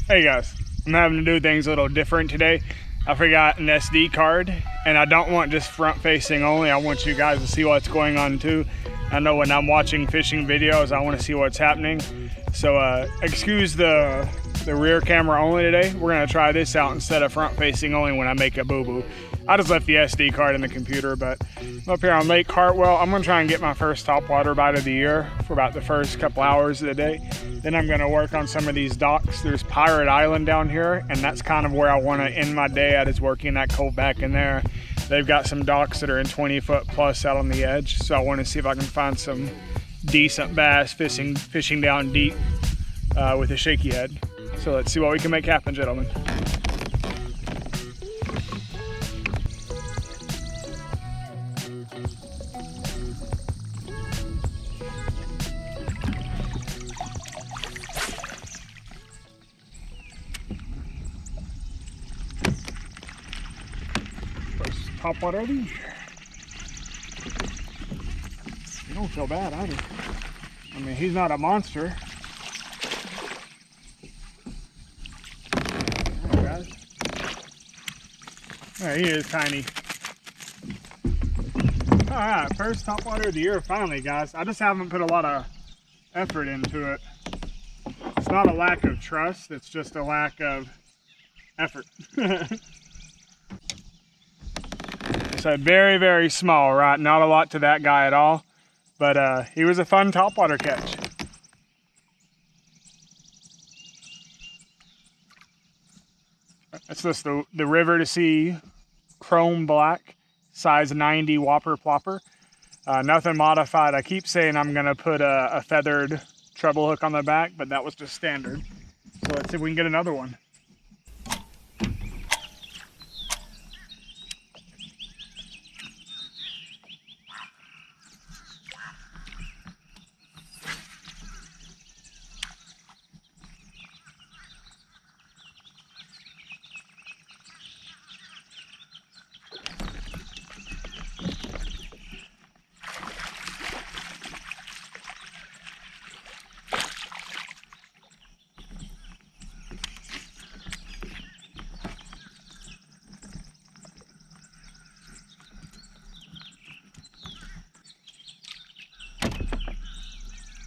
Hey guys, I'm having to do things a little different today. I forgot an SD card, and I don't want just front facing only. I want you guys to see what's going on too. I know when I'm watching fishing videos, I want to see what's happening. So excuse the rear camera only today. We're gonna try this out instead of front facing only when I make a boo-boo. I just left the SD card in the computer, but I'm up here on Lake Hartwell. I'm gonna try and get my first topwater bite of the year for about the first couple hours of the day. Then I'm gonna work on some of these docks. There's Pirate Island down here, and that's kind of where I wanna end my day at, is working that cove back in there. They've got some docks that are in 20 foot plus out on the edge, so I wanna see if I can find some decent bass fishing down deep with a shaky head. So let's see what we can make happen, gentlemen. Topwater of the year. You don't feel bad either. I mean, he's not a monster. There, guys. There, he is tiny. All right, first topwater of the year finally, guys. I just haven't put a lot of effort into it. It's not a lack of trust, it's just a lack of effort. So very, very small, right? Not a lot to that guy at all, but he was a fun topwater catch. That's just the River to Sea chrome black, size 90 Whopper Plopper. Nothing modified. I keep saying I'm gonna put a feathered treble hook on the back, but that was just standard. So let's see if we can get another one.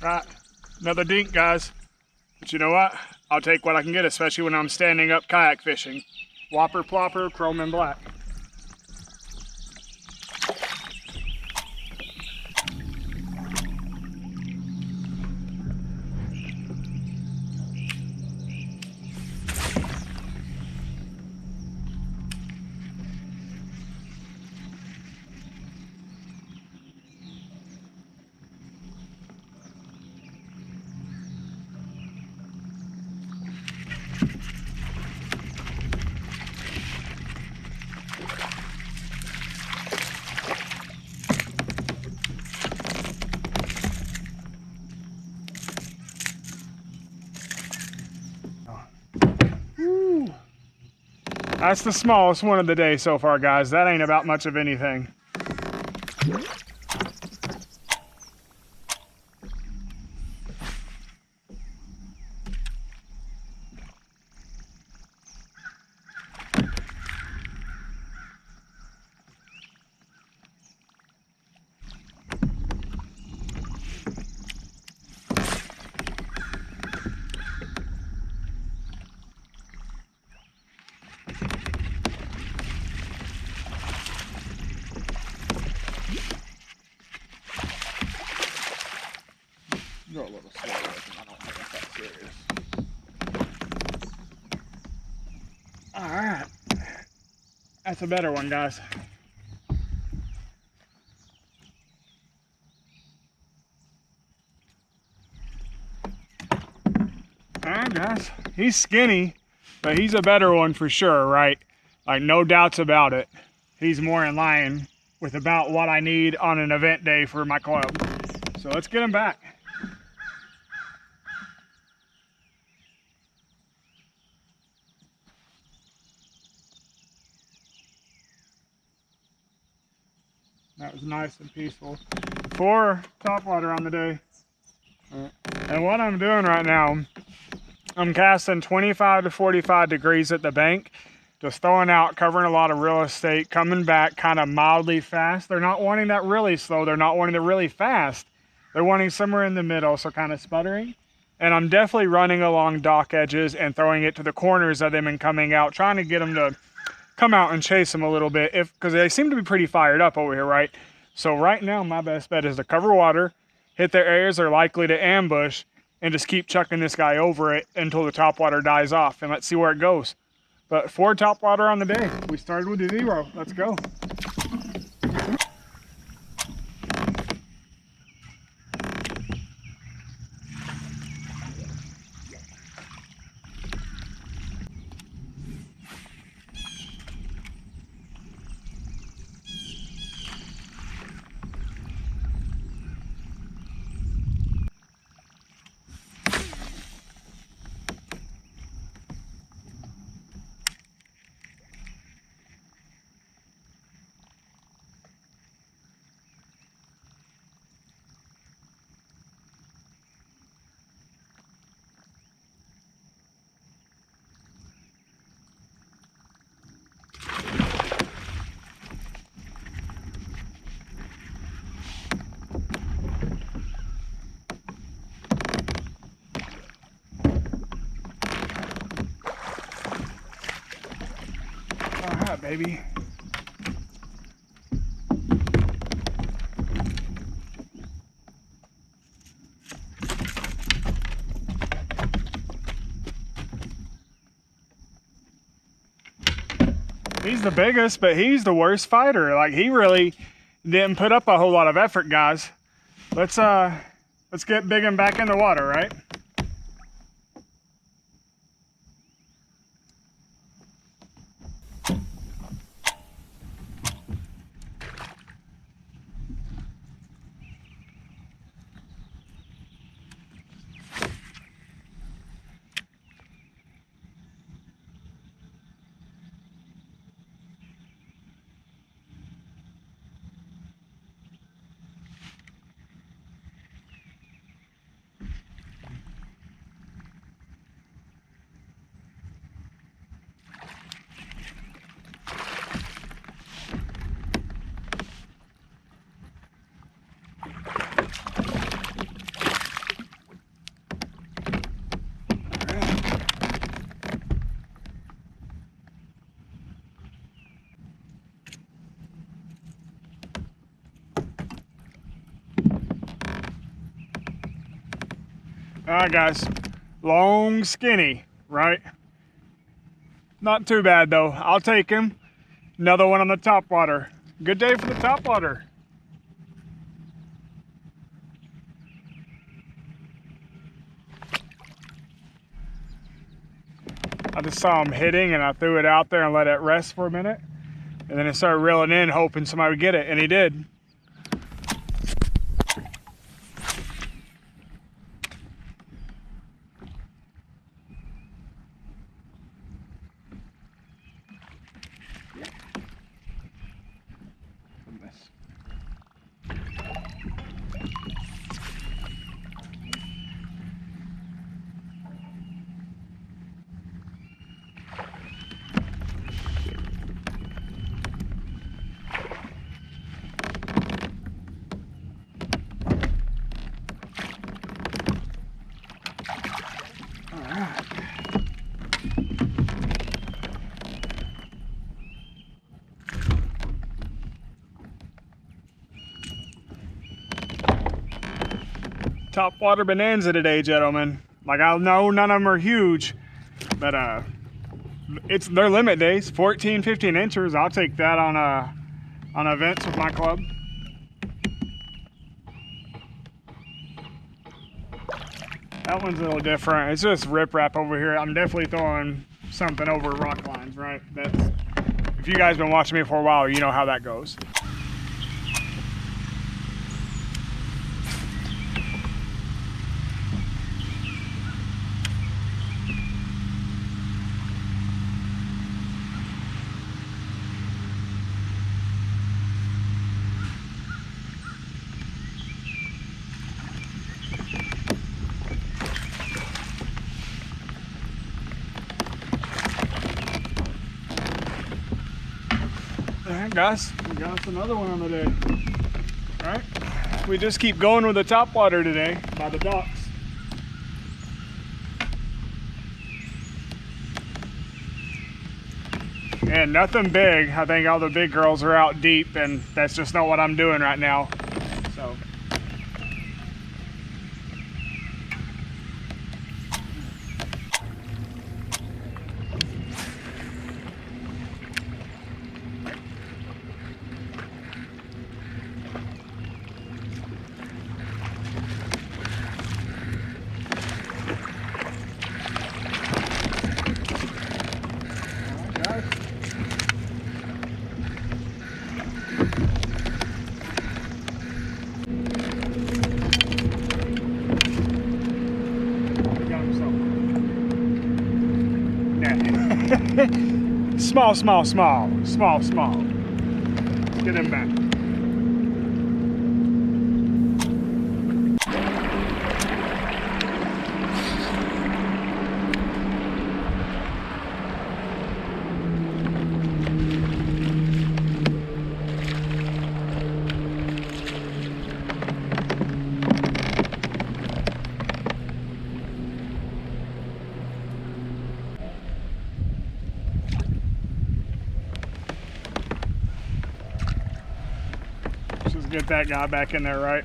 Right, another dink, guys. But you know what? I'll take what I can get, especially when I'm standing up kayak fishing. Whopper Plopper, chrome and black. That's the smallest one of the day so far, guys. That ain't about much of anything. Go a little slower, I don't think it's that serious. Alright. That's a better one, guys. Alright, guys. He's skinny, but he's a better one for sure, right? Like, no doubts about it. He's more in line with about what I need on an event day for my club. So let's get him back. That was nice and peaceful. 4 topwater on the day. And what I'm doing right now I'm casting 25 to 45 degrees at the bank, just throwing out, covering a lot of real estate, coming back kind of mildly fast. They're not wanting that really slow. They're not wanting it really fast. They're wanting somewhere in the middle, so kind of sputtering. And I'm definitely running along dock edges and throwing it to the corners of them and coming out, trying to get them to come out and chase them a little bit, because they seem to be pretty fired up over here, right? So right now, my best bet is to cover water, hit their areas they're likely to ambush, and just keep chucking this guy over it until the topwater dies off, and let's see where it goes. But 4 topwater on the day. We started with a 0. Let's go. Baby. He's the biggest, but he's the worst fighter. Like, he really didn't put up a whole lot of effort, guys. Let's get big and back in the water, right? All right, guys, long, skinny, right? Not too bad though. I'll take him. Another one on the topwater. Good day for the topwater. I just saw him hitting and I threw it out there and let it rest for a minute. And then it started reeling in, hoping somebody would get it, and he did. Topwater bonanza today, gentlemen. Like, I know none of them are huge, but it's their limit days. 14, 15 inches. I'll take that on events with my club. That one's a little different. It's just riprap over here. I'm definitely throwing something over rock lines, right? That's, if you guys been watching me for a while, you know how that goes. Alright guys, we got us another one on the day. Alright, we just keep going with the topwater today by the docks. And nothing big. I think all the big girls are out deep, and that's just not what I'm doing right now. So. Small. Let's get him back. Just get that guy back in there, right?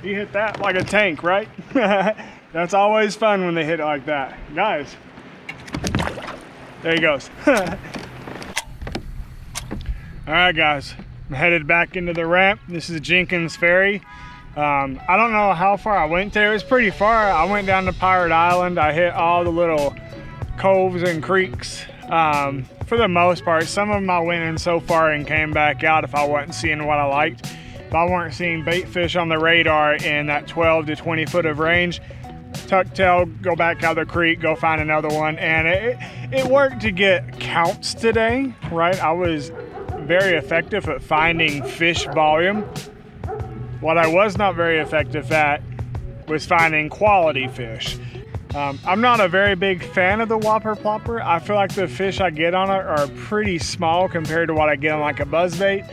He hit that like a tank, right? That's always fun when they hit it like that. Guys, there he goes. All right, guys, I'm headed back into the ramp. This is Jenkins Ferry. I don't know how far I went there. It was pretty far. I went down to Pirate Island. I hit all the little coves and creeks. For the most part, some of them I went in so far and came back out if I wasn't seeing what I liked. If I weren't seeing bait fish on the radar in that 12 to 20 foot of range, tuck tail, go back out of the creek, go find another one. And it worked to get counts today, right? I was very effective at finding fish volume. What I was not very effective at was finding quality fish. I'm not a very big fan of the Whopper Plopper. I feel like the fish I get on it are pretty small compared to what I get on like a buzzbait.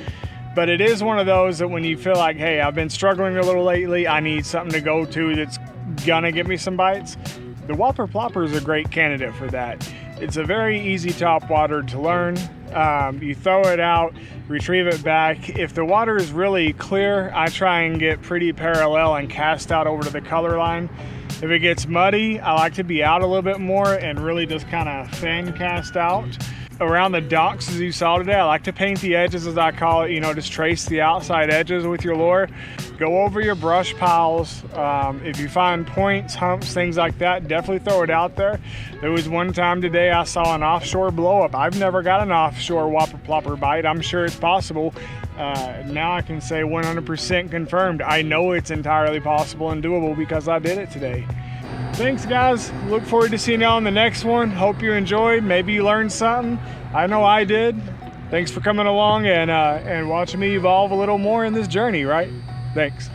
But it is one of those that when you feel like, hey, I've been struggling a little lately, I need something to go to that's gonna get me some bites. The Whopper Plopper is a great candidate for that. It's a very easy topwater to learn. You throw it out, retrieve it back. If the water is really clear, I try and get pretty parallel and cast out over to the color line. If it gets muddy, I like to be out a little bit more and really just kind of fan cast out. Around the docks, as you saw today, I like to paint the edges, as I call it, you know, just trace the outside edges with your lure. Go over your brush piles. If you find points, humps, things like that, definitely throw it out there. There was one time today I saw an offshore blow up. I've never got an offshore Whopper Plopper bite. I'm sure it's possible. Now I can say 100% confirmed. I know it's entirely possible and doable because I did it today. Thanks, guys. Look forward to seeing y'all on the next one. Hope you enjoyed. Maybe you learned something. I know I did. Thanks for coming along and watching me evolve a little more in this journey, right? Thanks.